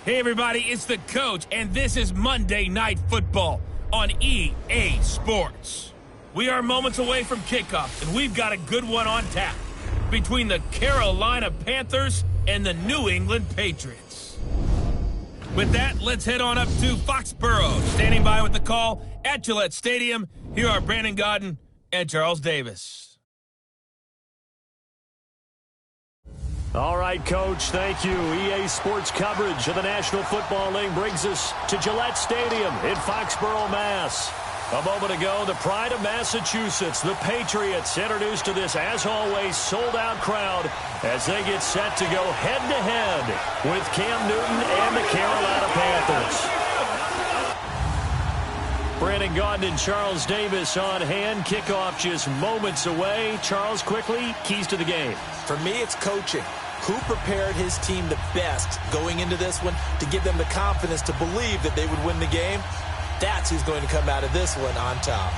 Hey everybody, it's the coach, and this is Monday Night Football on EA Sports. We are moments away from kickoff, and we've got a good one on tap between the Carolina Panthers and the New England Patriots. With that, let's head on up to Foxborough. Standing by with the call at Gillette Stadium, here are Brandon Gaudin and Charles Davis. All right, Coach, thank you. EA Sports coverage of the National Football League brings us to Gillette Stadium in Foxborough, Mass. A moment ago, the pride of Massachusetts, the Patriots, introduced to this, as always, sold-out crowd as they get set to go head-to-head with Cam Newton and the Carolina Panthers. Brandon Gaudin and Charles Davis on hand. Kickoff just moments away. Charles, quickly, keys to the game. For me, it's coaching. Who prepared his team the best going into this one to give them the confidence to believe that they would win the game? That's who's going to come out of this one on top.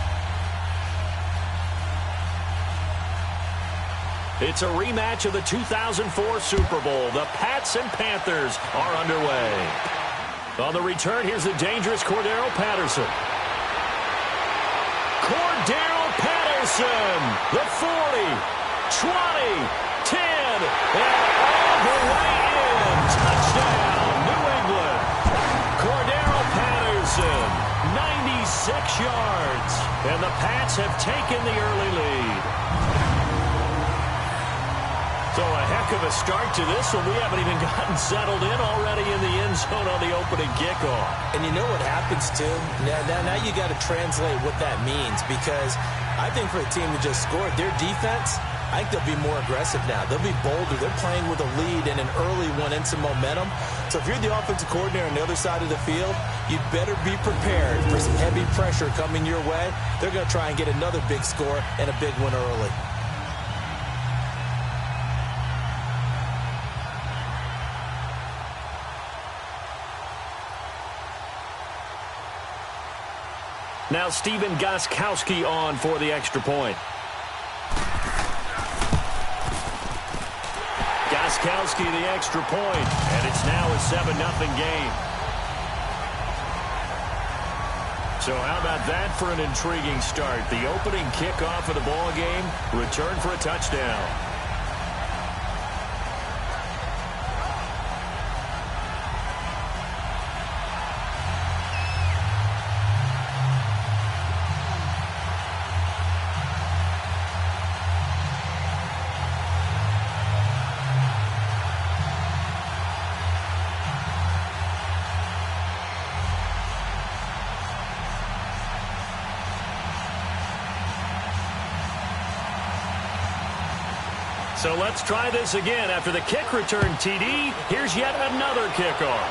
It's a rematch of the 2004 Super Bowl. The Pats and Panthers are underway. On the return, here's the dangerous Cordero Patterson. Cordero Patterson, the 40, 20, 10, and all the way in. Touchdown, New England. Cordero Patterson, 96 yards, and the Pats have taken the early lead. So a heck of a start to this one. We haven't even gotten settled in already in the end zone on the opening kickoff. And you know what happens, too? Now you got to translate what that means, because I think for a team that just scored, their defense, I think they'll be more aggressive now. They'll be bolder. They're playing with a lead and an early one and some momentum. So if you're the offensive coordinator on the other side of the field, you'd better be prepared for some heavy pressure coming your way. They're going to try and get another big score and a big one early. Now Stephen Gostkowski on for the extra point. Gostkowski the extra point, and it's now a 7-0 game. So how about that for an intriguing start? The opening kickoff of the ball game, return for a touchdown. So let's try this again. After the kick return TD, here's yet another kickoff.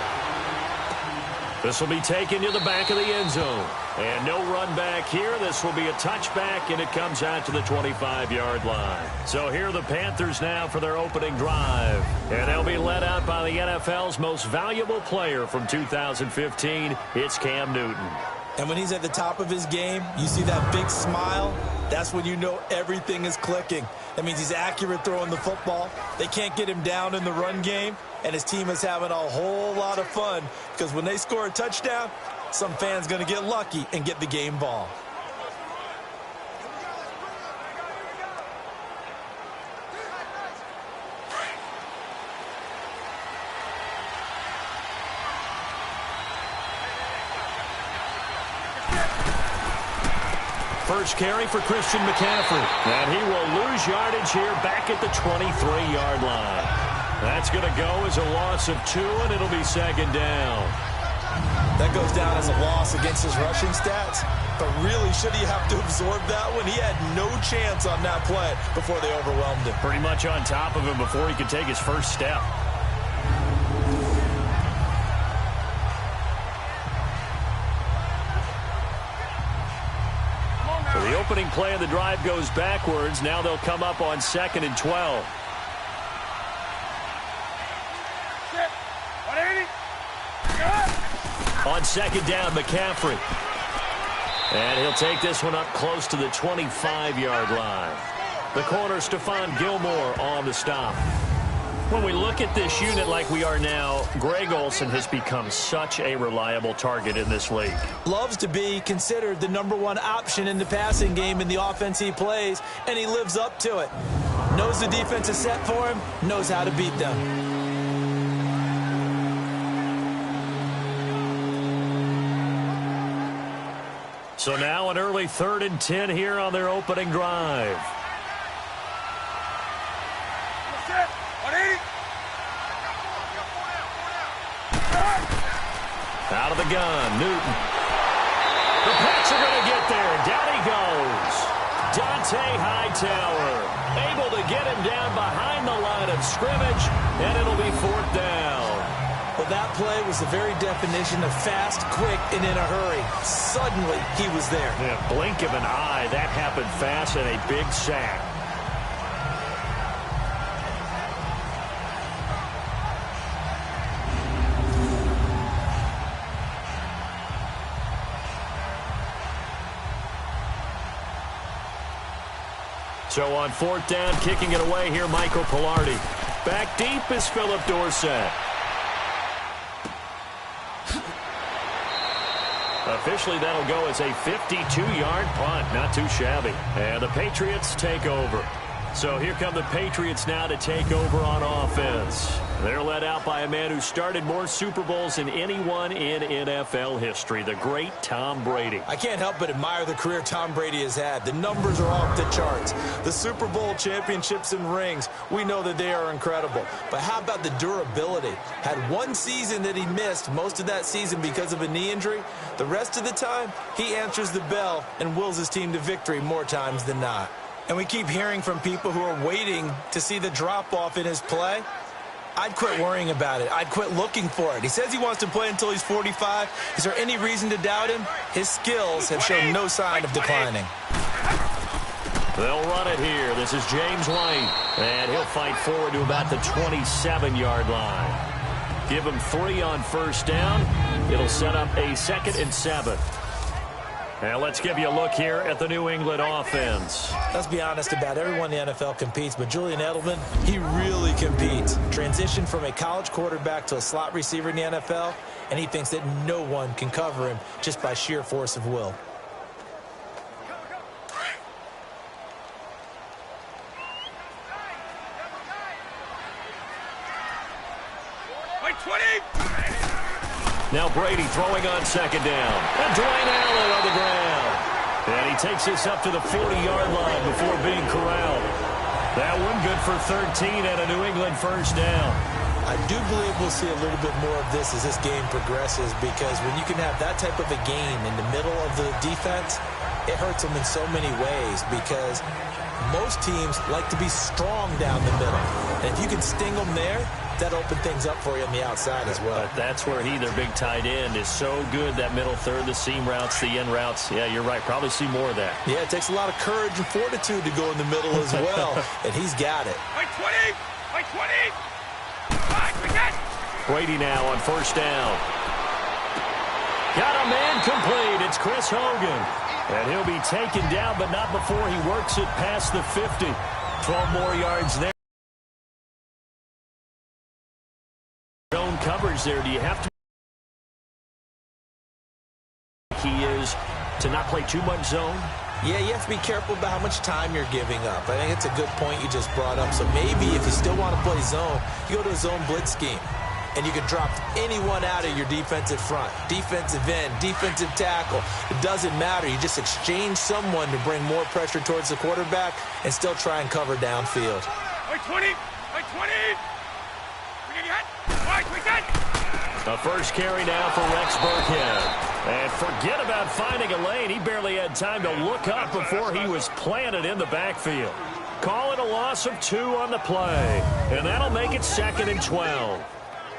This will be taken to the back of the end zone. And no run back here. This will be a touchback, and it comes out to the 25-yard line. So here are the Panthers now for their opening drive. And they'll be led out by the NFL's most valuable player from 2015. It's Cam Newton. And when he's at the top of his game, you see that big smile, that's when you know everything is clicking. That means he's accurate throwing the football. They can't get him down in the run game, and his team is having a whole lot of fun because when they score a touchdown, some fan's going to get lucky and get the game ball. First carry for Christian McCaffrey. And he will lose yardage here back at the 23-yard line. That's going to go as a loss of 2, and it'll be second down. That goes down as a loss against his rushing stats. But really, should he have to absorb that one? He had no chance on that play before they overwhelmed him. Pretty much on top of him before he could take his first step. So the opening play of the drive goes backwards. Now they'll come up on 2nd and 12. On second down, McCaffrey. And he'll take this one up close to the 25-yard line. The corner, Stephon Gilmore, on the stop. When we look at this unit like we are now, Greg Olsen has become such a reliable target in this league. Loves to be considered the #1 option in the passing game in the offense he plays, and he lives up to it. Knows the defense is set for him, knows how to beat them. So now an early 3rd and 10 here on their opening drive. Out of the gun, Newton. The Pats are going to get there. Down he goes. Dante Hightower able to get him down behind the line of scrimmage, and it'll be 4th down. Well, that play was the very definition of fast, quick, and in a hurry. Suddenly, he was there. Yeah, blink of an eye. That happened fast and a big sack. So on 4th down, kicking it away here, Michael Pilardi. Back deep is Philip Dorsett. Officially, that'll go as a 52-yard punt. Not too shabby. And the Patriots take over. So here come the Patriots now to take over on offense. They're led out by a man who started more Super Bowls than anyone in NFL history, the great Tom Brady. I can't help but admire the career Tom Brady has had. The numbers are off the charts. The Super Bowl championships and rings, we know that they are incredible. But how about the durability? Had one season that he missed, most of that season because of a knee injury. The rest of the time, he answers the bell and wills his team to victory more times than not. And we keep hearing from people who are waiting to see the drop-off in his play. I'd quit worrying about it. I'd quit looking for it. He says he wants to play until he's 45. Is there any reason to doubt him? His skills have shown no sign of declining. They'll run it here. This is James White. And he'll fight forward to about the 27-yard line. Give him 3 on 1st down. It'll set up a 2nd and 7. Now let's give you a look here at the New England offense. Let's be honest about everyone in the NFL competes, but Julian Edelman, he really competes. Transitioned from a college quarterback to a slot receiver in the NFL, and he thinks that no one can cover him just by sheer force of will. Now Brady throwing on 2nd down. And Dwayne Allen on the ground. And he takes this up to the 40-yard line before being corralled. That one good for 13 and a New England 1st down. I do believe we'll see a little bit more of this as this game progresses, because when you can have that type of a game in the middle of the defense, it hurts them in so many ways, because most teams like to be strong down the middle. And if you can sting them there, that open things up for you on the outside as well. But that's where their big tight end, is so good, that middle third, the seam routes, the in routes. Yeah, you're right. Probably see more of that. Yeah, it takes a lot of courage and fortitude to go in the middle as well, and he's got it. Brady now on 1st down. Got a man complete. It's Chris Hogan. And he'll be taken down, but not before he works it past the 50. 12 more yards there. Zone coverage there. Do you have to? He is to not play too much zone. Yeah, you have to be careful about how much time you're giving up. I think it's a good point you just brought up. So maybe if you still want to play zone, you go to a zone blitz scheme. And you can drop anyone out of your defensive front, defensive end, defensive tackle. It doesn't matter. You just exchange someone to bring more pressure towards the quarterback and still try and cover downfield. The first carry now for Rex Burkhead. And forget about finding a lane. He barely had time to look up before he was planted in the backfield. Call it a loss of 2 on the play. And that'll make it 2nd and 12.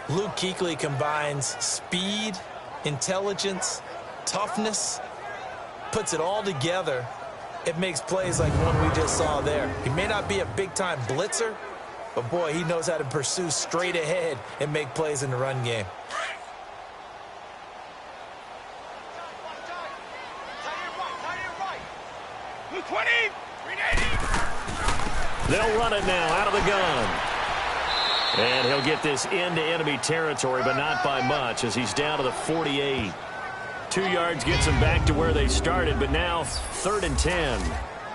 Luke Kuechly combines speed, intelligence, toughness, puts it all together. It makes plays like one we just saw there. He may not be a big-time blitzer, but, boy, he knows how to pursue straight ahead and make plays in the run game. They'll run it now out of the gun. And he'll get this into enemy territory, but not by much, as he's down to the 48. 2 yards gets them back to where they started, but now 3rd and 10.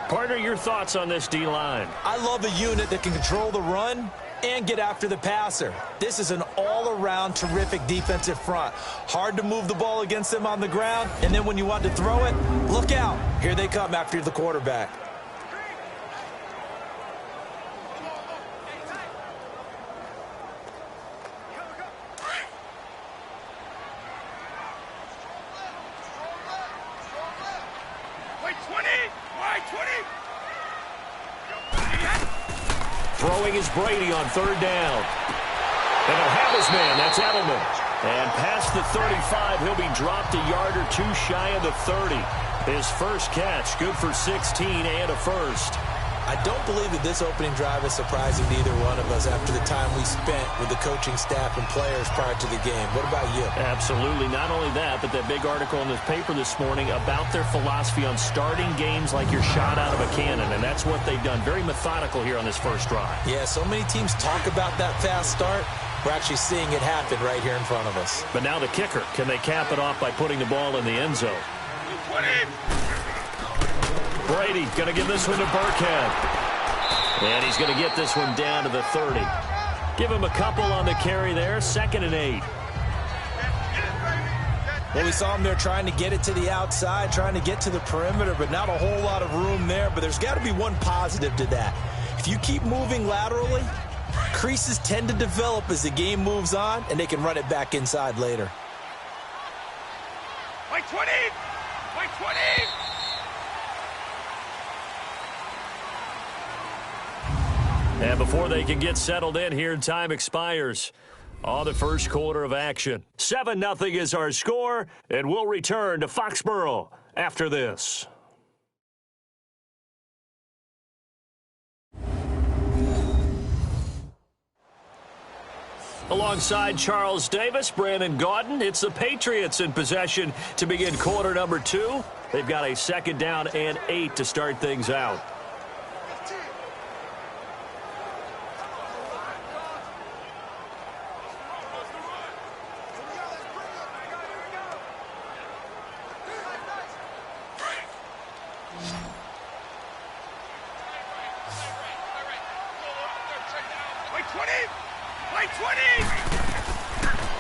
Partner, your thoughts on this D-line? I love a unit that can control the run and get after the passer. This is an all-around terrific defensive front. Hard to move the ball against them on the ground, and then when you want to throw it, look out. Here they come after the quarterback. Throwing is Brady on 3rd down. And he'll have his man. That's Edelman. And past the 35, he'll be dropped a yard or 2 shy of the 30. His first catch, good for 16 and a first. I don't believe that this opening drive is surprising to either one of us after the time we spent with the coaching staff and players prior to the game. What about you? Absolutely. Not only that, but that big article in the paper this morning about their philosophy on starting games like you're shot out of a cannon, and that's what they've done. Very methodical here on this first drive. Yeah, so many teams talk about that fast start. We're actually seeing it happen right here in front of us. But now the kicker. Can they cap it off by putting the ball in the end zone? Brady going to give this one to Burkhead. And he's going to get this one down to the 30. Give him a couple on the carry there. 2nd and 8. Well, we saw him there trying to get it to the outside, trying to get to the perimeter, but not a whole lot of room there. But there's got to be one positive to that. If you keep moving laterally, creases tend to develop as the game moves on, and they can run it back inside later. Like 20! Like 20! And before they can get settled in here, time expires on the first quarter of action. 7-0 is our score, and we'll return to Foxborough after this. Alongside Charles Davis, Brandon Gaudin, it's the Patriots in possession to begin quarter number 2. They've got a 2nd down and 8 to start things out.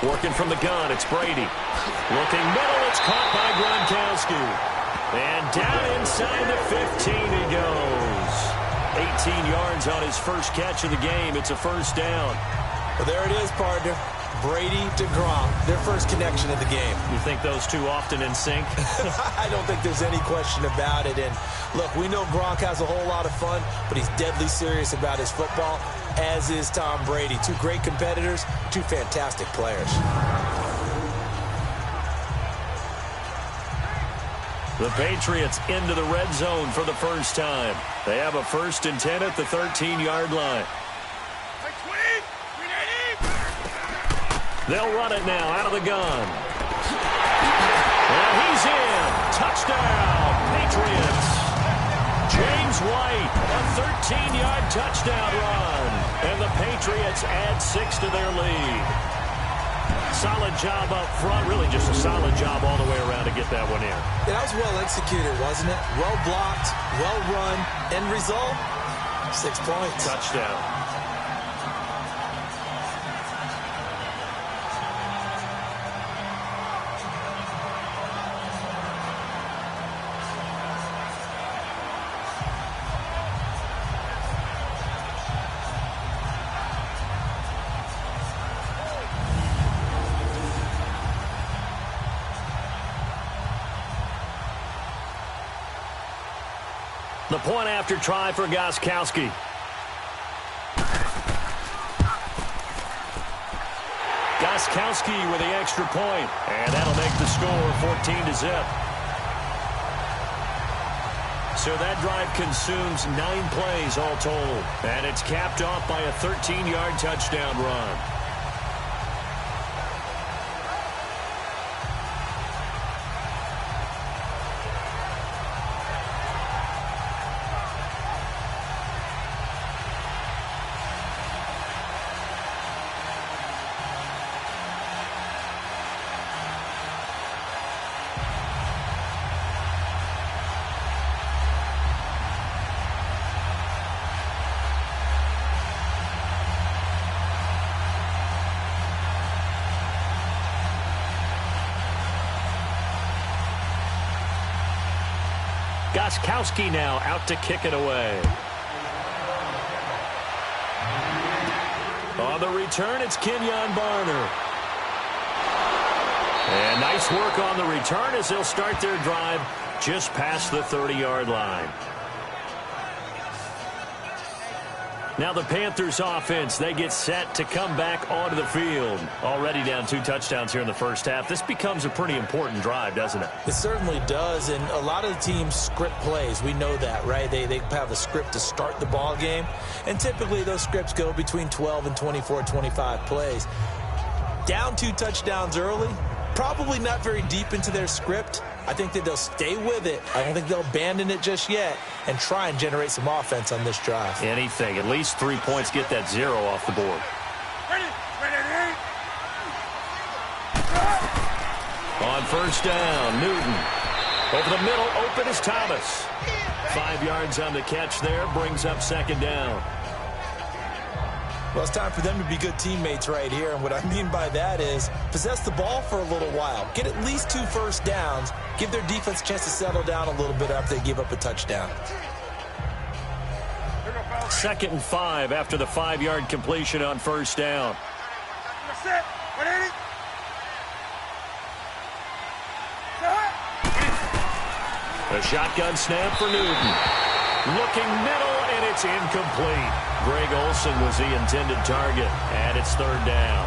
Working from the gun, it's Brady. Looking middle, it's caught by Gronkowski. And down inside the 15 he goes. 18 yards on his first catch of the game. It's a first down. Well, there it is, partner. Brady to Gronk, their first connection of the game. You think those two often in sync? I don't think there's any question about it. And look, we know Gronk has a whole lot of fun, but he's deadly serious about his football, as is Tom Brady. Two great competitors, two fantastic players. The Patriots into the red zone for the first time. They have a 1st and 10 at the 13-yard line. They'll run it now out of the gun. And he's in. Touchdown, Patriots. James White, a 13-yard touchdown run. And the Patriots add 6 to their lead. Solid job up front. Really just a solid job all the way around to get that one in. Yeah, that was well executed, wasn't it? Well blocked, well run. End result, 6 points. Touchdown. The point after try for Gostkowski. Gostkowski with the extra point, and that'll make the score 14-0. So that drive consumes 9 plays all told, and it's capped off by a 13-yard touchdown run. Gostkowski now out to kick it away. On the return, it's Kenyon Barner. And nice work on the return as they'll start their drive just past the 30-yard line. Now the Panthers offense, they get set to come back onto the field. Already down 2 touchdowns here in the first half. This becomes a pretty important drive, doesn't it? It certainly does, and a lot of the teams script plays. We know that, right? They have a script to start the ball game, and typically those scripts go between 12 and 24, 25 plays. Down 2 touchdowns early, probably not very deep into their script. I think that they'll stay with it. I don't think they'll abandon it just yet and try and generate some offense on this drive. Anything. At least 3 points, get that 0 off the board. On first down, Newton. Over the middle, open is Thomas. 5 yards on the catch there, brings up second down. Well, it's time for them to be good teammates right here, and what I mean by that is possess the ball for a little while. Get at least 2 first downs. Give their defense a chance to settle down a little bit after they give up a touchdown. 2nd and 5 after the 5-yard completion on first down. A shotgun snap for Newton. Looking middle, and it's incomplete. Greg Olsen was the intended target, and it's 3rd down.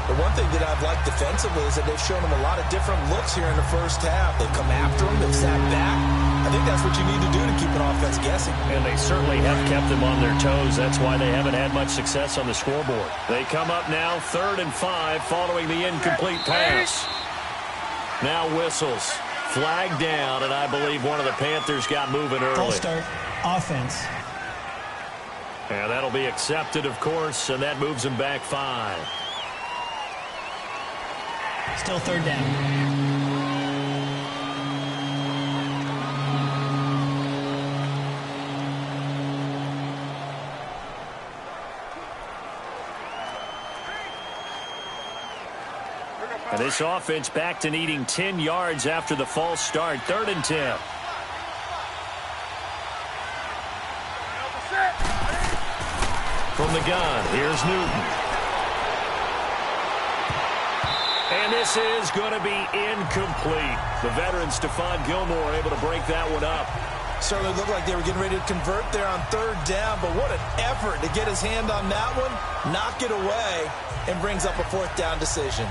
The one thing that I've liked defensively is that they've shown them a lot of different looks here in the first half. They've come after them, they've sat back. I think that's what you need to do to keep an offense guessing. And they certainly have kept them on their toes. That's why they haven't had much success on the scoreboard. They come up now 3rd and 5 following the incomplete pass. Now whistles. Flag down, and I believe one of the Panthers got moving early. False start, offense. And that'll be accepted, of course, and that moves them back 5. Still 3rd down. And this offense back to needing 10 yards after the false start. 3rd and 10. From the gun, here's Newton. And this is going to be incomplete. The veteran Stephon Gilmore able to break that one up. Certainly looked like they were getting ready to convert there on 3rd down, but what an effort to get his hand on that one, knock it away, and brings up a 4th down decision.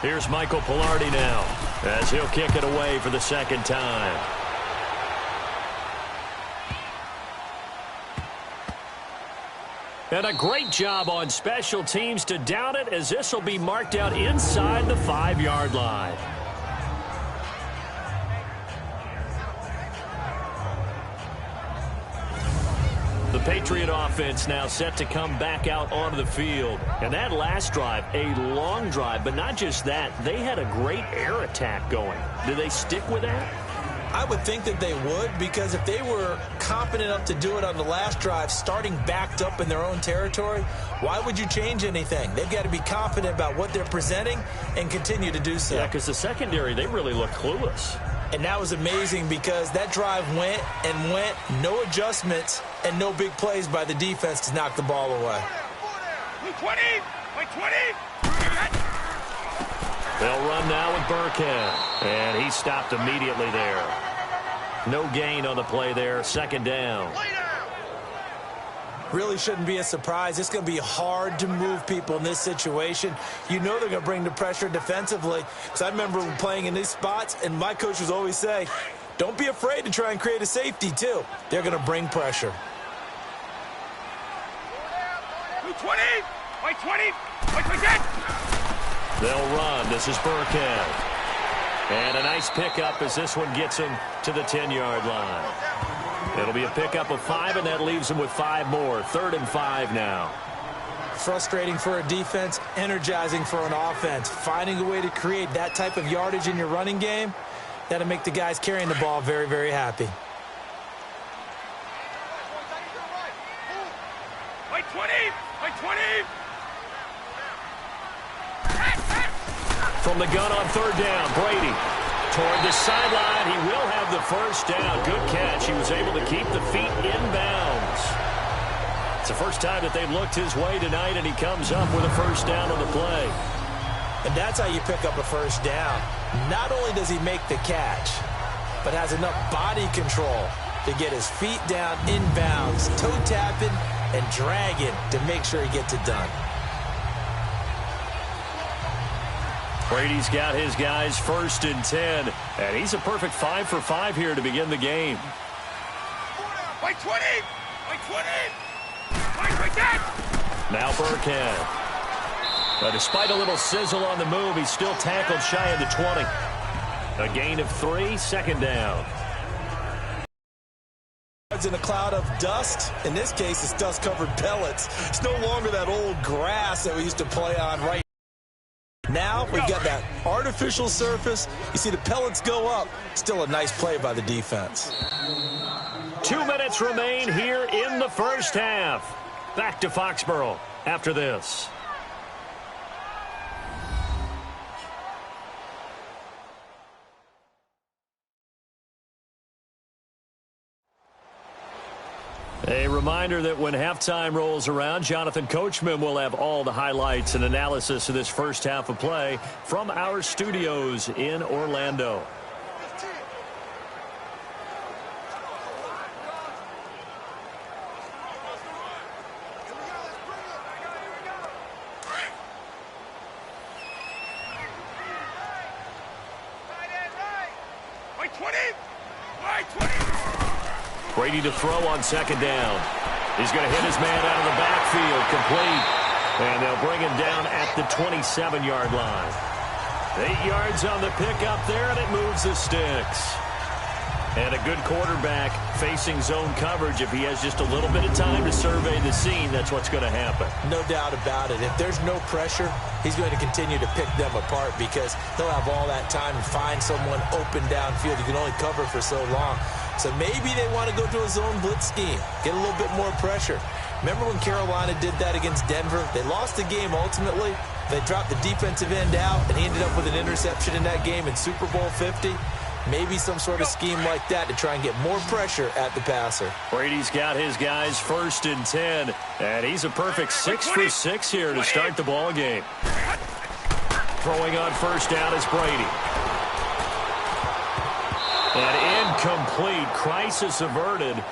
Here's Michael Pilardi now as he'll kick it away for the 2nd time. And a great job on special teams to down it, as this will be marked out inside the 5-yard line. The Patriot offense now set to come back out onto the field. And that last drive, a long drive, but not just that. They had a great air attack going. Do they stick with that? I would think that they would, because if they were competent enough to do it on the last drive, starting backed up in their own territory, why would you change anything? They've got to be confident about what they're presenting and continue to do so. Yeah, because the secondary, they really look clueless. And that was amazing because that drive went and went, no adjustments and no big plays by the defense to knock the ball away. 20, 20. They'll run now with Burkhead, and he stopped immediately there. No gain on the play there, 2nd down. Really shouldn't be a surprise. It's going to be hard to move people in this situation. You know they're going to bring the pressure defensively. Because I remember playing in these spots, and my coach was always say, don't be afraid to try and create a safety, too. They're going to bring pressure. 20, 20, 10. They'll run. This is Burkhead. And a nice pickup as this one gets him to the 10-yard line. It'll be a pickup of 5, and that leaves him with 5 more. 3rd and 5 now. Frustrating for a defense, energizing for an offense. Finding a way to create that type of yardage in your running game, that'll make the guys carrying the ball very, very happy. from the gun on third down. Brady toward the sideline. He will have the first down. Good catch. He was able to keep the feet in bounds. It's the first time that they've looked his way tonight, and he comes up with a first down on the play. And that's how you pick up a first down. Not only does he make the catch, but has enough body control to get his feet down in bounds, toe tapping and dragging to make sure he gets it done. Brady's got his guys 1st and 10, and he's a perfect 5 for 5 here to begin the game. By 20! By 20! By 10! Now Burkhead. But despite a little sizzle on the move, he's still tackled shy of the 20. A gain of 3, 2nd down. In a cloud of dust. In this case, it's dust-covered pellets. It's no longer that old grass that we used to play on right now. We've got that artificial surface. You see the pellets go up. Still a nice play by the defense. 2 minutes remain here in the first half. Back to Foxborough after this. A reminder that when halftime rolls around, Jonathan Coachman will have all the highlights and analysis of this first half of play from our studios in Orlando. By 20! By 20! Brady to throw on 2nd down. He's going to hit his man out of the backfield, complete. And they'll bring him down at the 27-yard line. 8 yards on the pickup there, and it moves the sticks. And a good quarterback facing zone coverage. If he has just a little bit of time to survey the scene, that's what's going to happen. No doubt about it. If there's no pressure, he's going to continue to pick them apart because he'll have all that time to find someone open downfield. You can only cover for so long. So maybe they want to go to a zone blitz scheme, get a little bit more pressure. Remember when Carolina did that against Denver? They lost the game ultimately. They dropped the defensive end out, and he ended up with an interception in that game in Super Bowl 50. Maybe some sort of scheme like that to try and get more pressure at the passer. Brady's got his guys 1st and 10, and he's a perfect 6 for 6 here to start the ball game. Throwing on 1st down is Brady. And incomplete. Crisis averted.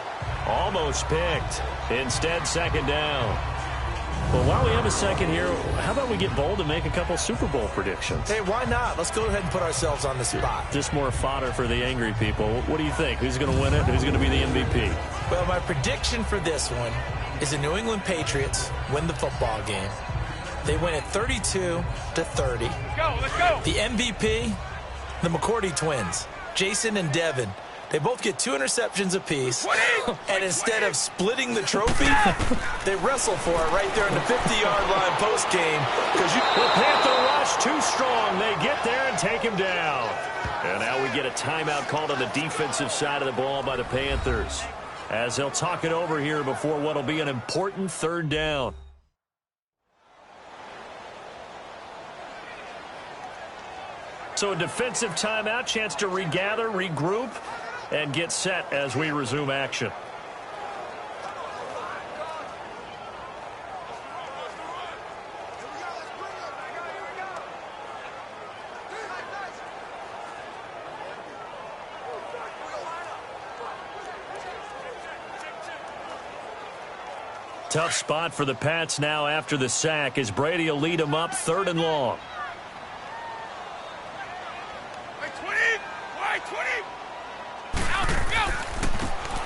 Almost picked. Instead, 2nd down. Well, while we have a second here, how about we get bold and make a couple Super Bowl predictions? Hey, why not? Let's go ahead and put ourselves on the spot. Just more fodder for the angry people. What do you think? Who's going to win it? Who's going to be the MVP? Well, my prediction for this one is the New England Patriots win the football game. They win it 32-30. Let's go! The MVP, the McCourty twins, Jason and Devin. They both get 2 interceptions apiece, and instead of splitting the trophy, they wrestle for it right there in the 50-yard line post-game. The Panther rush too strong. They get there and take him down. And now we get a timeout called on the defensive side of the ball by the Panthers, as they'll talk it over here before what will be an important 3rd down. So a defensive timeout, chance to regather, regroup, and get set as we resume action. Tough spot for the Pats now after the sack as Brady will lead them up 3rd and long.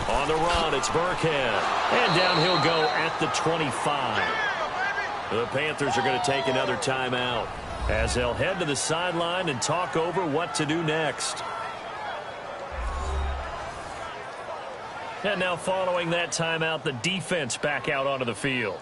On the run, it's Burkhead. And down he'll go at the 25. The Panthers are going to take another timeout as they'll head to the sideline and talk over what to do next. And now following that timeout, the defense back out onto the field.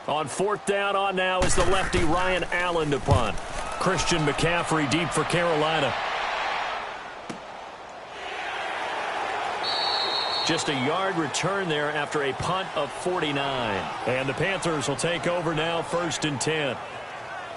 On fourth down on now is the lefty Ryan Allen to punt. Christian McCaffrey deep for Carolina. Just a yard return there after a punt of 49. And the Panthers will take over now, 1st and 10.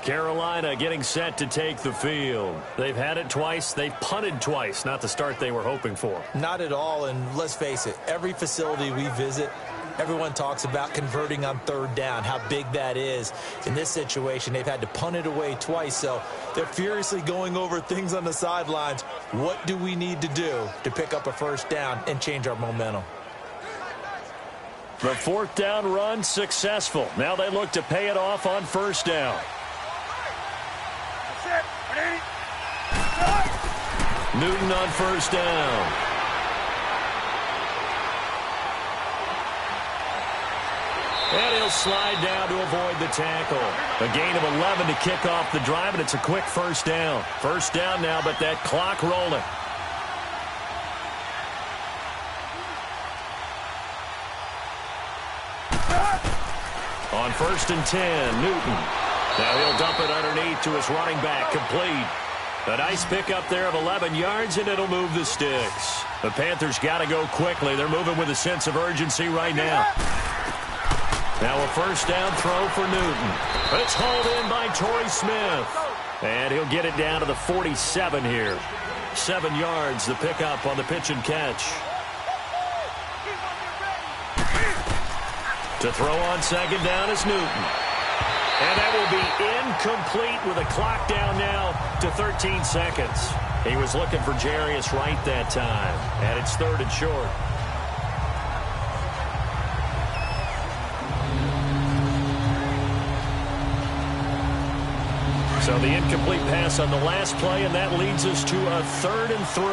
Carolina getting set to take the field. They've had it twice. They've punted twice. Not the start they were hoping for. Not at all, and let's face it, every facility we visit, everyone talks about converting on 3rd down, how big that is. In this situation, they've had to punt it away twice, so they're furiously going over things on the sidelines. What do we need to do to pick up a 1st down and change our momentum? The 4th down run successful. Now they look to pay it off on 1st down. Newton on 1st down. And he'll slide down to avoid the tackle. A gain of 11 to kick off the drive, and it's a quick 1st down. 1st down now, but that clock rolling. On 1st and 10, Newton. Now he'll dump it underneath to his running back, complete. A nice pickup there of 11 yards, and it'll move the sticks. The Panthers got to go quickly. They're moving with a sense of urgency right now. Now a 1st down throw for Newton. It's hauled in by Torrey Smith. And he'll get it down to the 47 here. 7 yards, the pickup on the pitch and catch. To throw on 2nd down is Newton. And that will be incomplete with a clock down now to 13 seconds. He was looking for Jarius Wright that time. And it's 3rd and short. So the incomplete pass on the last play, and that leads us to a 3rd and 3.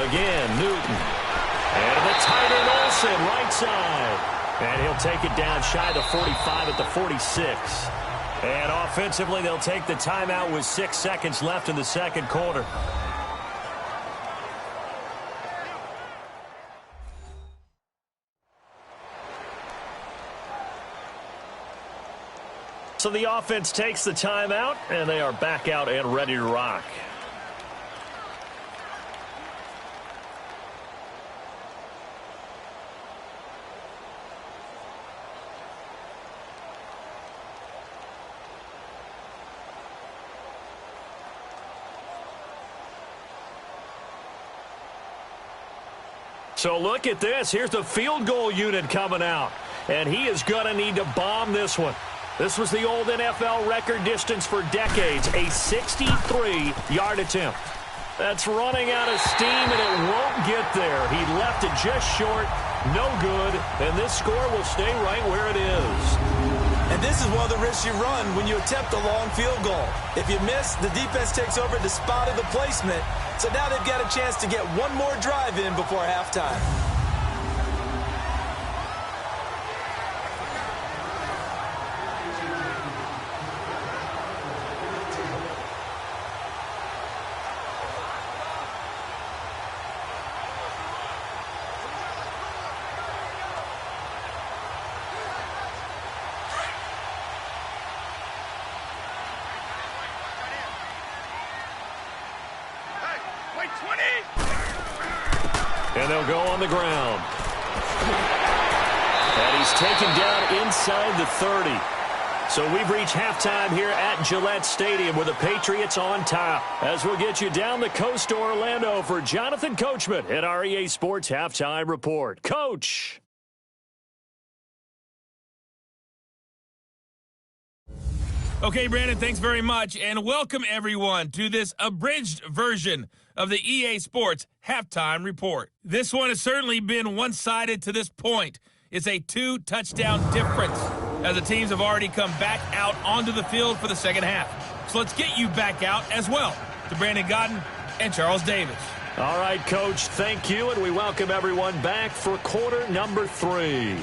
Again, Newton. And the tight end Olsen, right side. And he'll take it down shy of the 45 at the 46. And offensively, they'll take the timeout with 6 seconds left in the 2nd quarter. So the offense takes the timeout, and they are back out and ready to rock. So look at this. Here's the field goal unit coming out. And he is going to need to bomb this one. This was the old NFL record distance for decades, a 63-yard attempt. That's running out of steam, and it won't get there. He left it just short, no good, and this score will stay right where it is. And this is one of the risks you run when you attempt a long field goal. If you miss, the defense takes over the spot of the placement. So now they've got a chance to get one more drive in before halftime. And they'll go on the ground. And he's taken down inside the 30. So we've reached halftime here at Gillette Stadium with the Patriots on top. As we'll get you down the coast to Orlando for Jonathan Coachman at our EA Sports Halftime Report. Coach! Okay, Brandon, thanks very much, and welcome everyone to this abridged version of the EA Sports Halftime Report. This one has certainly been one-sided to this point. It's a 2-touchdown difference, as the teams have already come back out onto the field for the second half. So let's get you back out as well to Brandon Godden and Charles Davis. All right, Coach, thank you, and we welcome everyone back for quarter number 3.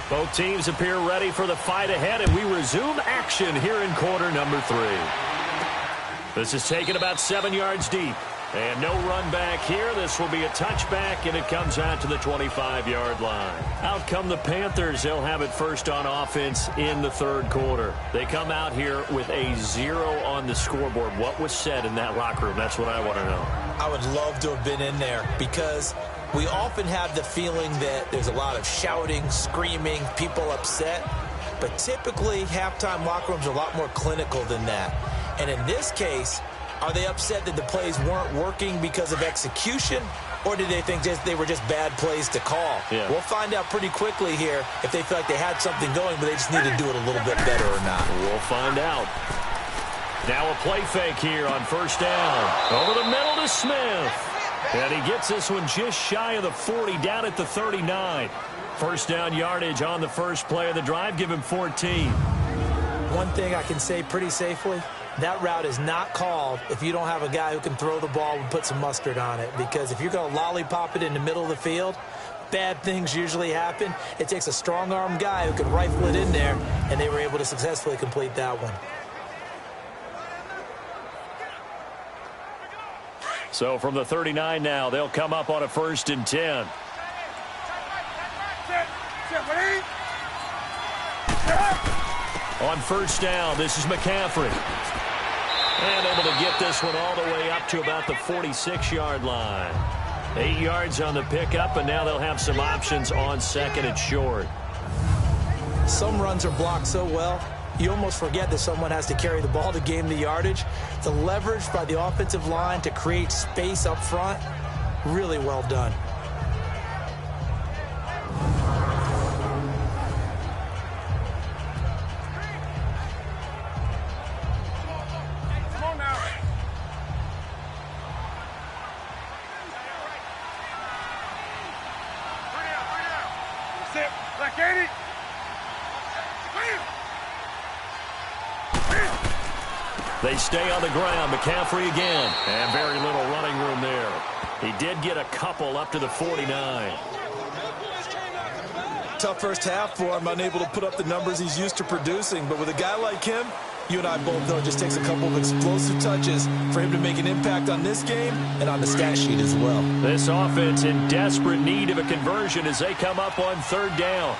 Both teams appear ready for the fight ahead, and we resume action here in quarter number 3. This is taken about 7 yards deep. And no run back here. This will be a touchback, and it comes out to the 25-yard line. Out come the Panthers. They'll have it first on offense in the third quarter. They come out here with a 0 on the scoreboard. What was said in that locker room? That's what I want to know. I would love to have been in there because we often have the feeling that there's a lot of shouting, screaming, people upset. But typically, halftime locker rooms are a lot more clinical than that. And in this case, are they upset that the plays weren't working because of execution, or did they think they were just bad plays to call? Yeah. We'll find out pretty quickly here if they feel like they had something going, but they just need to do it a little bit better or not. We'll find out. Now a play fake here on first down. Over the middle to Smith. And he gets this one just shy of the 40, down at the 39. First down yardage on the first play of the drive. Give him 14. One thing I can say pretty safely, that route is not called if you don't have a guy who can throw the ball and put some mustard on it. Because if you're going to lollipop it in the middle of the field, bad things usually happen. It takes a strong-arm guy who can rifle it in there, and they were able to successfully complete that one. So from the 39 now, they'll come up on a 1st and 10. On first down, this is McCaffrey. And able to get this one all the way up to about the 46-yard line. 8 yards on the pickup, and now they'll have some options on second and short. Some runs are blocked so well, you almost forget that someone has to carry the ball to gain the yardage. The leverage by the offensive line to create space up front, really well done. They stay on the ground. McCaffrey again. And very little running room there. He did get a couple up to the 49. Tough first half for him, unable to put up the numbers he's used to producing. But with a guy like him, you and I both know it just takes a couple of explosive touches for him to make an impact on this game and on the stat sheet as well. This offense in desperate need of a conversion as they come up on 3rd down.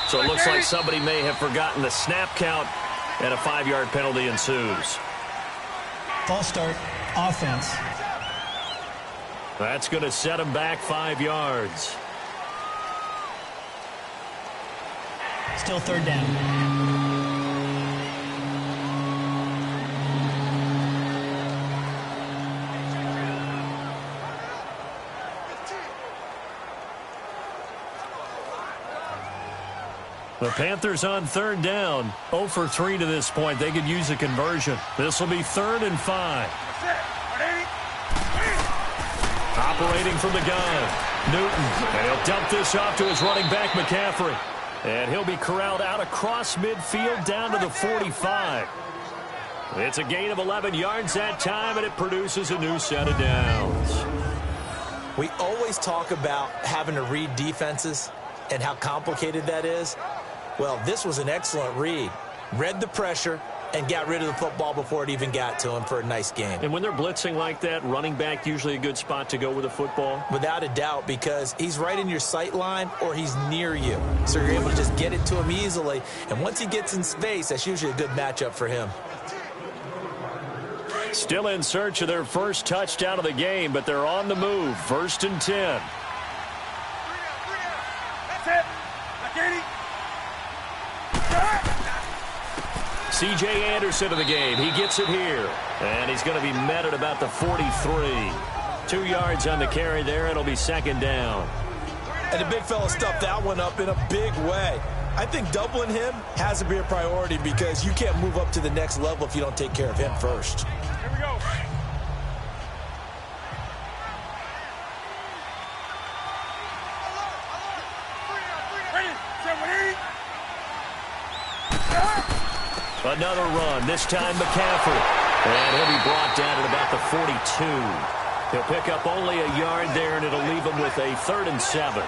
So it looks like somebody may have forgotten the snap count, and a 5-yard penalty ensues. False start, offense. That's going to set him back 5 yards. Still 3rd down. The Panthers on 3rd down. 0 for 3 to this point. They could use a conversion. This will be 3rd and 5. Operating from the gun, Newton. And he'll dump this off to his running back, McCaffrey. And he'll be corralled out across midfield down to the 45. It's a gain of 11 yards that time, and it produces a new set of downs. We always talk about having to read defenses and how complicated that is. Well, this was an excellent read. Read the pressure and got rid of the football before it even got to him for a nice game. And when they're blitzing like that, running back usually a good spot to go with the football? Without a doubt, because he's right in your sight line or he's near you. So you're able to just get it to him easily. And once he gets in space, that's usually a good matchup for him. Still in search of their first touchdown of the game, but they're on the move. 1st and 10. That's it. C.J. Anderson of the game. He gets it here. And he's going to be met at about the 43. 2 yards on the carry there. It'll be 2nd down. And the big fella stuffed that one up in a big way. I think doubling him has to be a priority because you can't move up to the next level if you don't take care of him first. Here we go. Another run, this time McCaffrey. And he'll be brought down at about the 42. He'll pick up only a yard there, and it'll leave him with a 3rd and 7.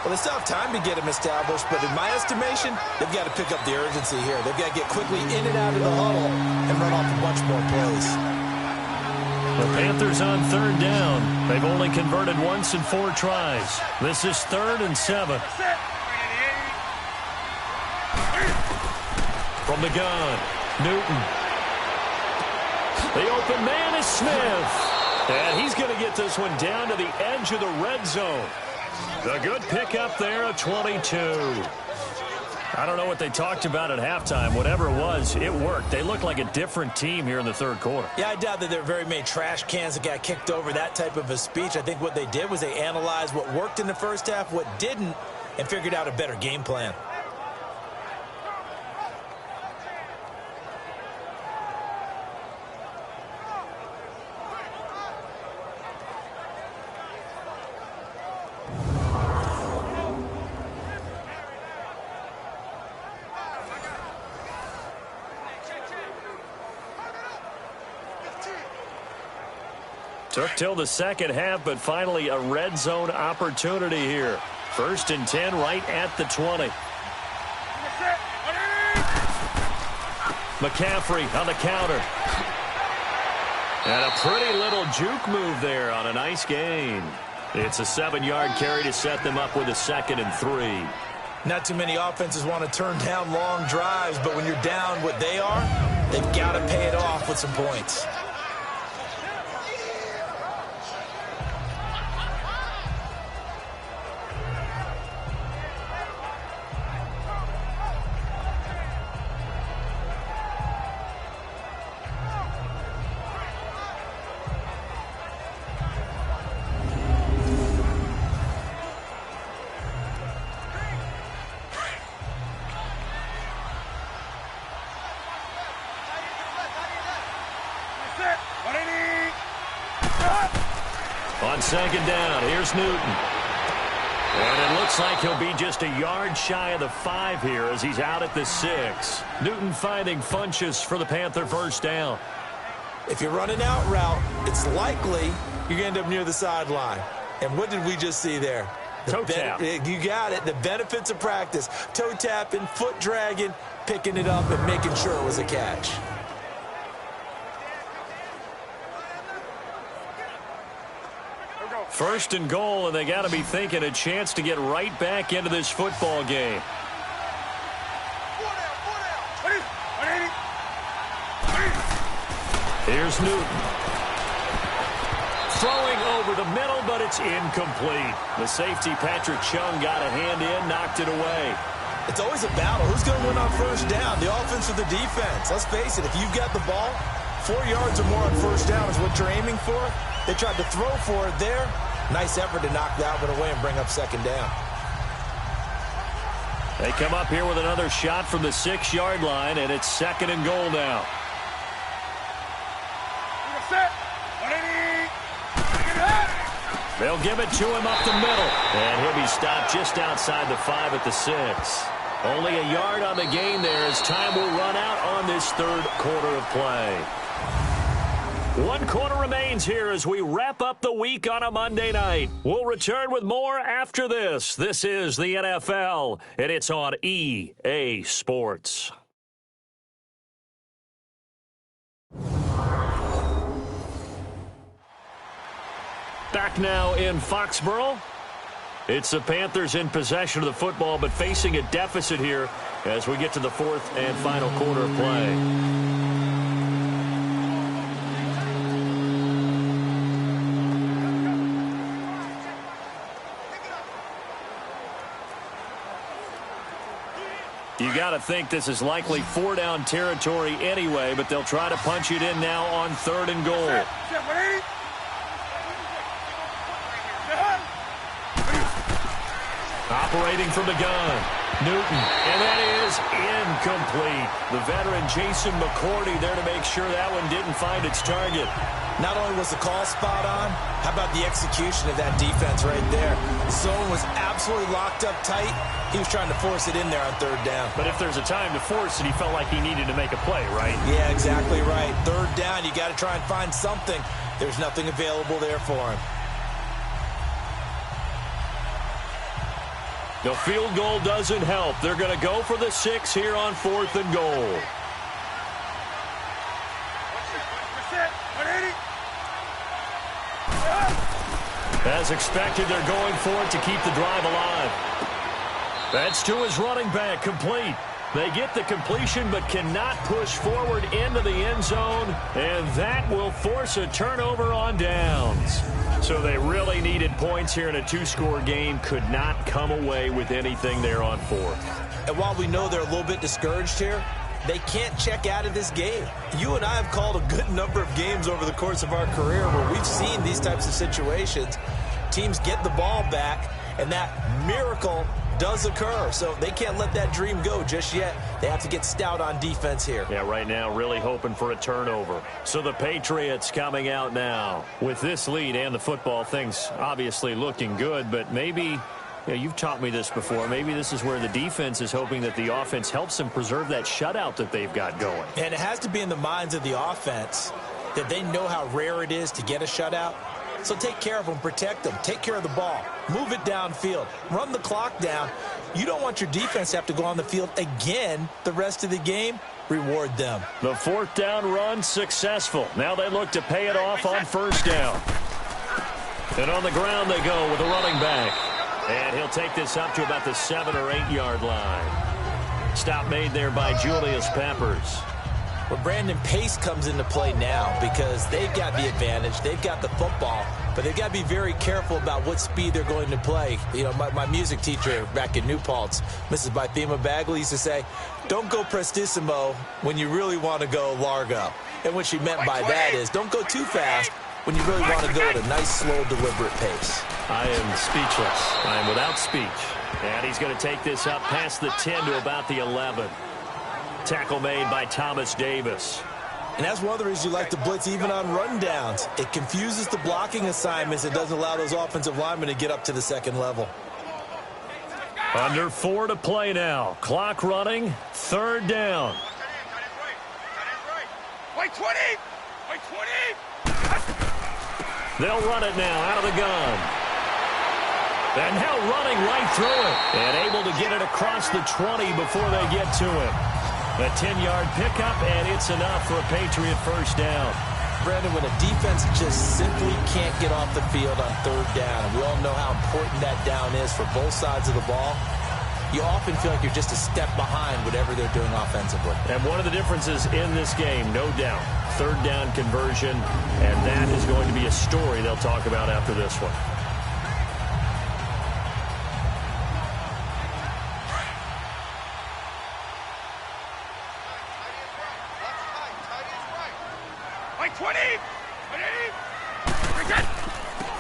Well, they still have time to get him established, but in my estimation, they've got to pick up the urgency here. They've got to get quickly in and out of the huddle and run off a bunch more plays. The Panthers on third down. They've only converted once in 4 tries. This is 3rd and 7. From the gun, Newton. The open man is Smith. And he's going to get this one down to the edge of the red zone. A good pickup there, a 22. I don't know what they talked about at halftime. Whatever it was, it worked. They look like a different team here in the 3rd quarter. Yeah, I doubt that there are very many trash cans that got kicked over, that type of a speech. I think what they did was they analyzed what worked in the first half, what didn't, and figured out a better game plan. Took till the second half, but finally a red zone opportunity here. 1st and 10 right at the 20. McCaffrey on the counter. And a pretty little juke move there on a nice gain. It's a 7-yard carry to set them up with a 2nd and 3. Not too many offenses want to turn down long drives, but when you're down what they are, they've got to pay it off with some points. On 2nd down, here's Newton. And it looks like he'll be just a yard shy of the 5 here as he's out at the 6. Newton finding Funchess for the Panther 1st down. If you're running out route, it's likely you're going to end up near the sideline. And what did we just see there? Toe tap. You got it. The benefits of practice. Toe tapping, foot dragging, picking it up, and making sure it was a catch. First and goal, and they got to be thinking a chance to get right back into this football game. Here's Newton. Throwing over the middle, but it's incomplete. The safety, Patrick Chung, got a hand in, knocked it away. It's always a battle. Who's going to win on 1st down, the offense or the defense? Let's face it, if you've got the ball, 4 yards or more on 1st down is what you're aiming for. They tried to throw for it there. Nice effort to knock that one away and bring up 2nd down. They come up here with another shot from the 6-yard line, and it's 2nd and goal now. They'll give it to him up the middle, and he'll be stopped just outside the 5 at the 6. Only a yard on the gain there as time will run out on this 3rd quarter of play. 1 quarter remains here as we wrap up the week on a Monday night. We'll return with more after this. This is the NFL, and it's on EA Sports. Back now in Foxborough. It's the Panthers in possession of the football, but facing a deficit here as we get to the 4th and final quarter of play. You got to think this is likely 4-down territory anyway, but they'll try to punch it in now on 3rd and goal. Operating from the gun, Newton, and that is incomplete. The veteran Jason McCourty there to make sure that one didn't find its target. Not only was the call spot on, how about the execution of that defense right there? The zone was absolutely locked up tight. He was trying to force it in there on 3rd down. But if there's a time to force it, he felt like he needed to make a play, right? Yeah, exactly right. 3rd down, you got to try and find something. There's nothing available there for him. The field goal doesn't help. They're going to go for the 6 here on 4th and goal. 180. As expected, they're going for it to keep the drive alive. That's to his running back, complete. They get the completion but cannot push forward into the end zone, and that will force a turnover on downs. So they really needed points here in a 2-score game, could not come away with anything there on 4th. And while we know they're a little bit discouraged here, they can't check out of this game. You and I have called a good number of games over the course of our career where we've seen these types of situations. Teams get the ball back, and that miracle does occur. So they can't let that dream go just yet. They have to get stout on defense here. Yeah, right now really hoping for a turnover. So the Patriots coming out now. With this lead and the football, things obviously looking good, but maybe, you've taught me this before, maybe this is where the defense is hoping that the offense helps them preserve that shutout that they've got going. And it has to be in the minds of the offense that they know how rare it is to get a shutout. So take care of them, protect them, take care of the ball, move it downfield, run the clock down. You don't want your defense to have to go on the field again the rest of the game. Reward them. The 4th down run successful. Now they look to pay it off on 1st down. And on the ground they go with a running back. And he'll take this up to about the 7 or 8 yard line. Stop made there by Julius Peppers. Well, Brandon, pace comes into play now because they've got the advantage. They've got the football, but they've got to be very careful about what speed they're going to play. You know, my music teacher back in New Paltz, Mrs. Bythema Bagley, used to say, don't go prestissimo when you really want to go largo. And what she meant by that is don't go too fast when you really want to go at a nice, slow, deliberate pace. I am speechless. I am without speech. And he's going to take this up past the 10 to about the 11. Tackle made by Thomas Davis. And that's one of the reasons you like to blitz even on rundowns. It confuses the blocking assignments. It doesn't allow those offensive linemen to get up to the second level. Under 4 to play now. Clock running. 3rd down. Wait 20. Wait 20. They'll run it now out of the gun. And now running right through it. And able to get it across the 20 before they get to him. A 10-yard pickup, and it's enough for a Patriot 1st down. Brandon, when a defense just simply can't get off the field on 3rd down, and we all know how important that down is for both sides of the ball, you often feel like you're just a step behind whatever they're doing offensively. And one of the differences in this game, no doubt, 3rd down conversion, and that is going to be a story they'll talk about after this one.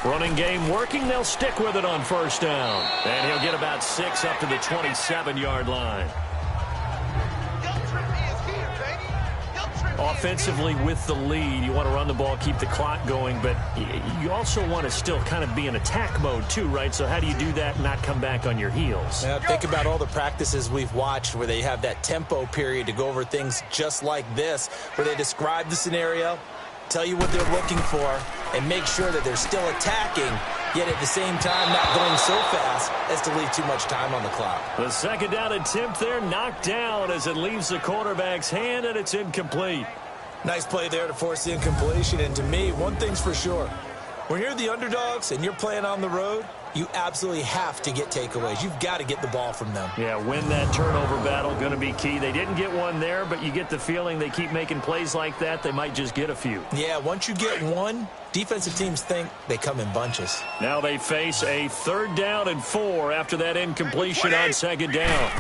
Running game working. They'll stick with it on 1st down. And he'll get about 6 up to the 27-yard line. Offensively with the lead, you want to run the ball, keep the clock going, but you also want to still kind of be in attack mode too, right? So how do you do that and not come back on your heels? Now, think about all the practices we've watched where they have that tempo period to go over things just like this, where they describe the scenario, tell you what they're looking for, and make sure that they're still attacking, yet at the same time not going so fast as to leave too much time on the clock. The 2nd down attempt there knocked down as it leaves the quarterback's hand, and it's incomplete. Nice play there to force the incompletion, and to me, one thing's for sure. When you're the underdogs and you're playing on the road, you absolutely have to get takeaways. You've got to get the ball from them. Yeah, win that turnover battle, going to be key. They didn't get one there, but you get the feeling they keep making plays like that, they might just get a few. Yeah, once you get one, defensive teams think they come in bunches. Now they face a 3rd down and 4 after that incompletion on 2nd down.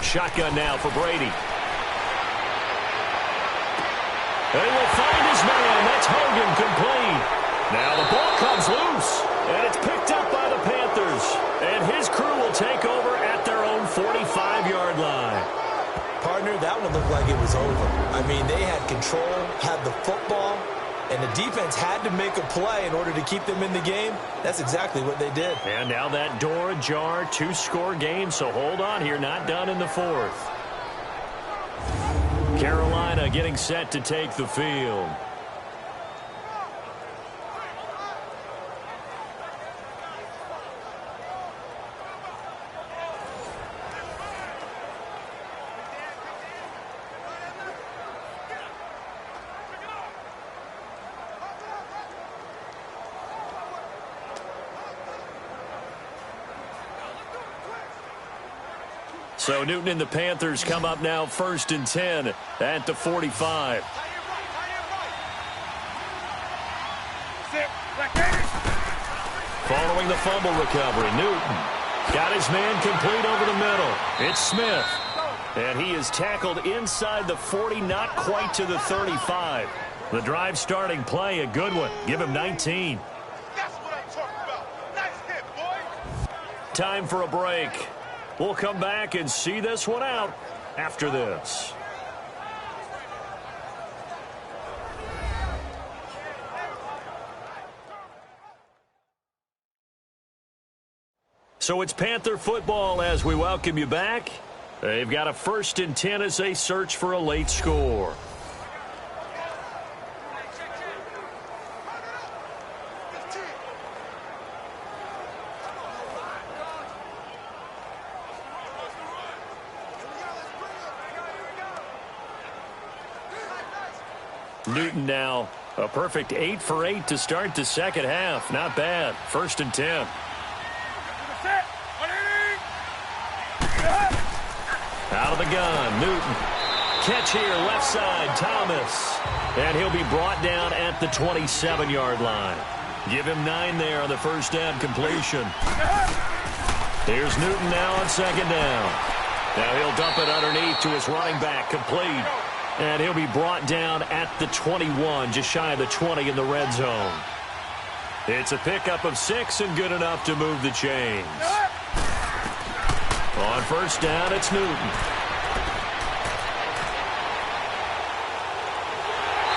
Shotgun now for Brady. They will find his man. That's Hogan, complete. Now the ball comes loose, and it's picked up by the Panthers. And his crew will take over at their own 45-yard line. Partner, that one looked like it was over. I mean, they had control, had the football, and the defense had to make a play in order to keep them in the game. That's exactly what they did. And now that door ajar, 2-score game, so hold on here, not done in the 4th. Carolina getting set to take the field. So Newton and the Panthers come up now 1st and 10 at the 45. Following the fumble recovery, Newton got his man complete over the middle. It's Smith. And he is tackled inside the 40, not quite to the 35. The drive starting play, a good one. Give him 19. That's what I'm talking about. Nice hit, boy. Time for a break. We'll come back and see this one out after this. So it's Panther football as we welcome you back. They've got a 1st and 10 as they search for a late score. Newton now a perfect 8 for 8 to start the second half. Not bad. 1st and 10. Out of the gun, Newton. Catch here, left side, Thomas. And he'll be brought down at the 27-yard line. Give him 9 there on the first down completion. Here's Newton now on 2nd down. Now he'll dump it underneath to his running back, complete. And he'll be brought down at the 21, just shy of the 20 in the red zone. It's a pickup of 6 and good enough to move the chains. On 1st down, it's Newton.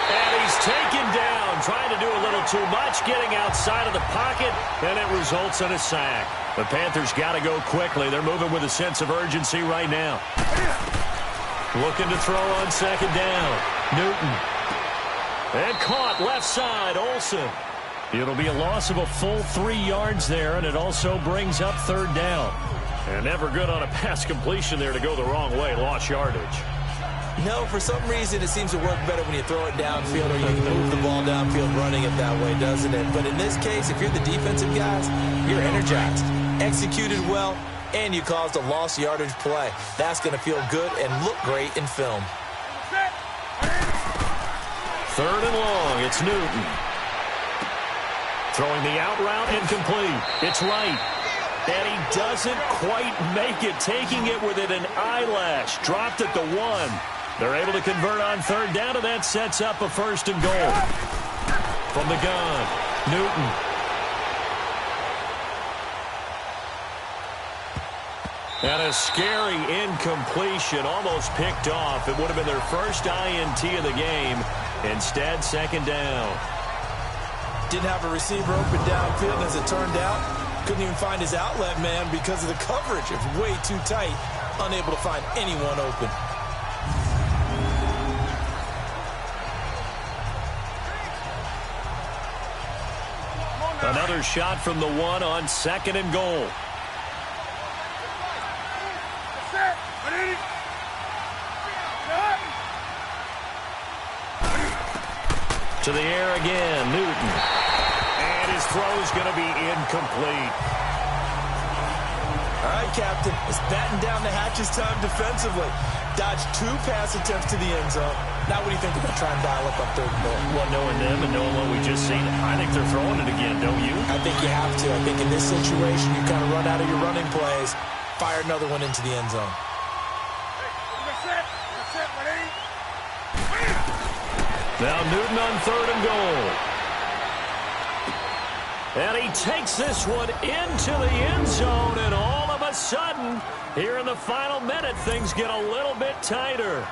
And he's taken down, trying to do a little too much, getting outside of the pocket, and it results in a sack. The Panthers got to go quickly. They're moving with a sense of urgency right now. Looking to throw on 2nd down. Newton. And caught left side, Olsen. It'll be a loss of a full 3 yards there, and it also brings up 3rd down. And never good on a pass completion there to go the wrong way. Lost yardage. No, for some reason, it seems to work better when you throw it downfield or you move the ball downfield running it that way, doesn't it? But in this case, if you're the defensive guys, you're energized. Executed well, and you caused a lost yardage play. That's going to feel good and look great in film. 3rd and long, it's Newton. Throwing the out route incomplete. It's right. And he doesn't quite make it, taking it within an eyelash. Dropped at the 1. They're able to convert on 3rd down, and that sets up a 1st and goal. From the gun, Newton. And a scary incompletion, almost picked off. It would have been their first INT of the game. Instead, 2nd down. Didn't have a receiver open downfield, and as it turned out, couldn't even find his outlet man because of the coverage. It's way too tight, unable to find anyone open. Another shot from the 1 on 2nd and goal. To the air again, Newton. And his throw's going to be incomplete. All right, Captain. It's batten down the hatches time defensively. Dodged 2 pass attempts to the end zone. Now what do you think about trying to dial up on 3rd and goal? Well, knowing them and knowing what we just seen, I think they're throwing it again, don't you? I think you have to. I think in this situation, you kind of run out of your running plays, fire another one into the end zone. Now Newton on 3rd and goal. And he takes this one into the end zone, and all of a sudden, here in the final minute, things get a little bit tighter.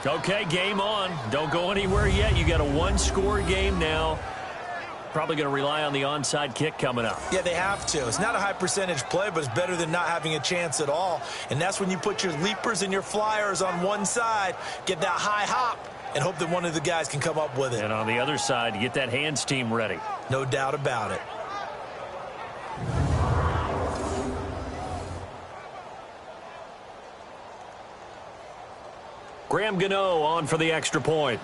Okay, game on. Don't go anywhere yet. You got a 1-score game now. Probably going to rely on the onside kick coming up. Yeah, they have to. It's not a high percentage play, but it's better than not having a chance at all. And that's when you put your leapers and your flyers on one side, get that high hop, and hope that one of the guys can come up with it. And on the other side, you get that hands team ready. No doubt about it. Graham Gano on for the extra point.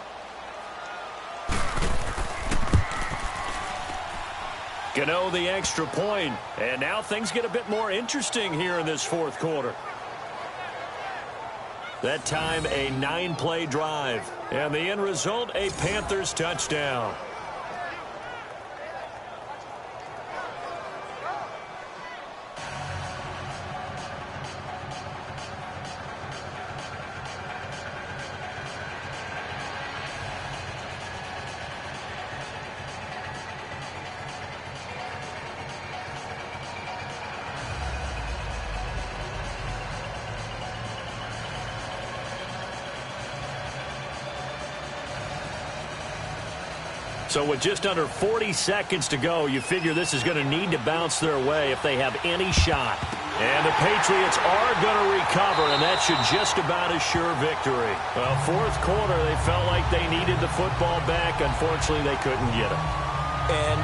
Gano the extra point. And now things get a bit more interesting here in this 4th quarter. That time, a 9-play drive. And the end result, a Panthers touchdown. So with just under 40 seconds to go, you figure this is going to need to bounce their way if they have any shot. And the Patriots are going to recover, and that should just about assure victory. Well, fourth quarter, they felt like they needed the football back. Unfortunately, they couldn't get it. And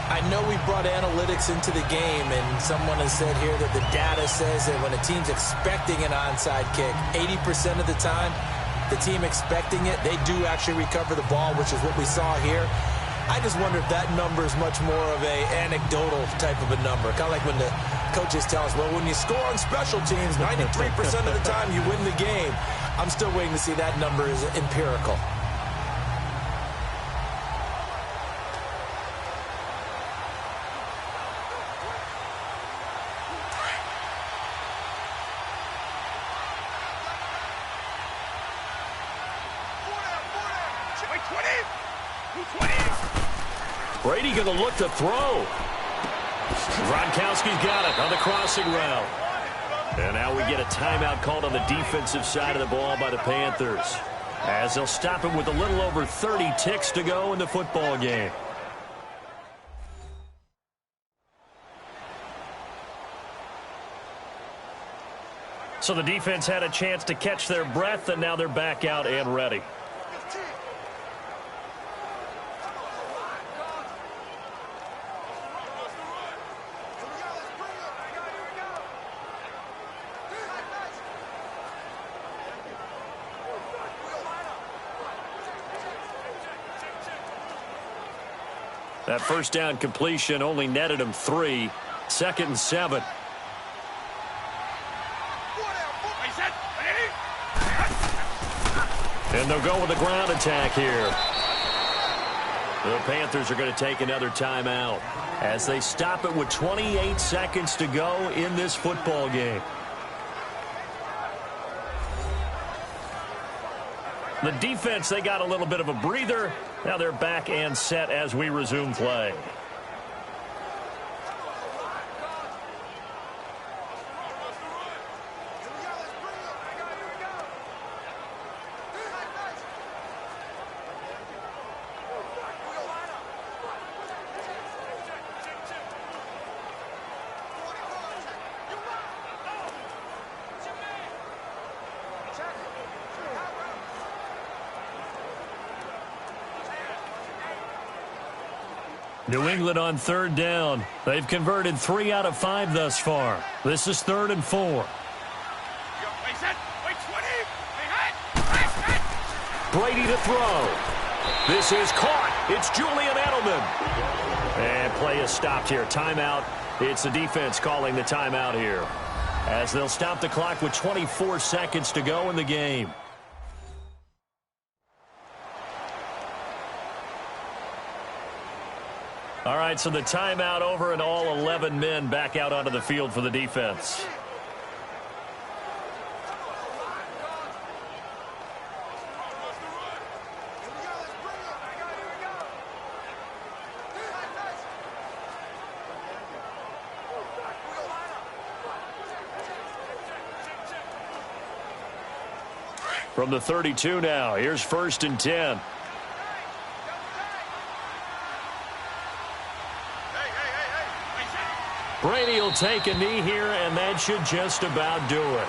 I know we brought analytics into the game, and someone has said here that the data says that when a team's expecting an onside kick, 80% of the time, the team expecting it, they do actually recover the ball, which is what we saw here. I just wonder if that number is much more of a anecdotal type of a number. Kind of like when the coaches tell us, well, when you score on special teams, 93% of the time you win the game. I'm still waiting to see that number is empirical. Brady going to look to throw. Gronkowski's got it on the crossing route. And now we get a timeout called on the defensive side of the ball by the Panthers, as they'll stop it with a little over 30 ticks to go in the football game. So the defense had a chance to catch their breath, and now they're back out and ready. That first down completion only netted him 3. 2nd and 7. And they'll go with the ground attack here. The Panthers are going to take another timeout as they stop it with 28 seconds to go in this football game. The defense, they got a little bit of a breather. Now they're back and set as we resume play. New England on 3rd down. They've converted 3 out of 5 thus far. This is 3rd and 4. Brady to throw. This is caught. It's Julian Edelman. And play is stopped here. Timeout. It's the defense calling the timeout here, as they'll stop the clock with 24 seconds to go in the game. All right, so the timeout over and all 11 men back out onto the field for the defense. From the 32 now, here's 1st and 10. Brady will take a knee here, and that should just about do it.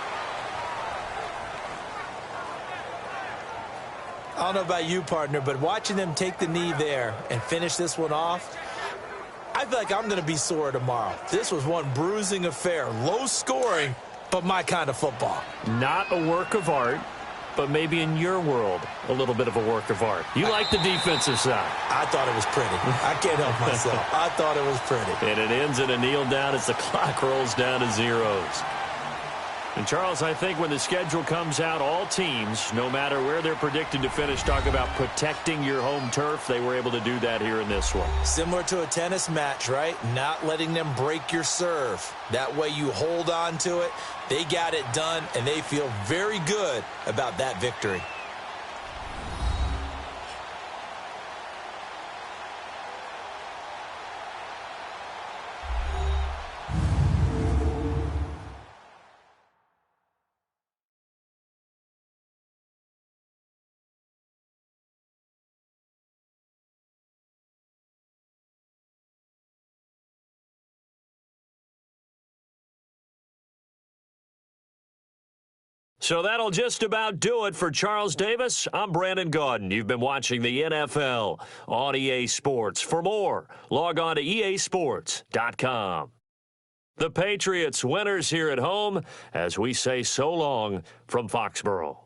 I don't know about you, partner, but watching them take the knee there and finish this one off, I feel like I'm going to be sore tomorrow. This was one bruising affair. Low scoring, but my kind of football. Not a work of art, but maybe in your world, a little bit of a work of art. You like the defensive side. I thought it was pretty. I can't help myself. I thought it was pretty. And it ends in a kneel down as the clock rolls down to zeros. And, Charles, I think when the schedule comes out, all teams, no matter where they're predicted to finish, talk about protecting your home turf. They were able to do that here in this one. Similar to a tennis match, right? Not letting them break your serve. That way you hold on to it. They got it done, and they feel very good about that victory. So that'll just about do it for Charles Davis. I'm Brandon Gaudin. You've been watching the NFL on EA Sports. For more, log on to easports.com. The Patriots winners here at home as we say so long from Foxborough.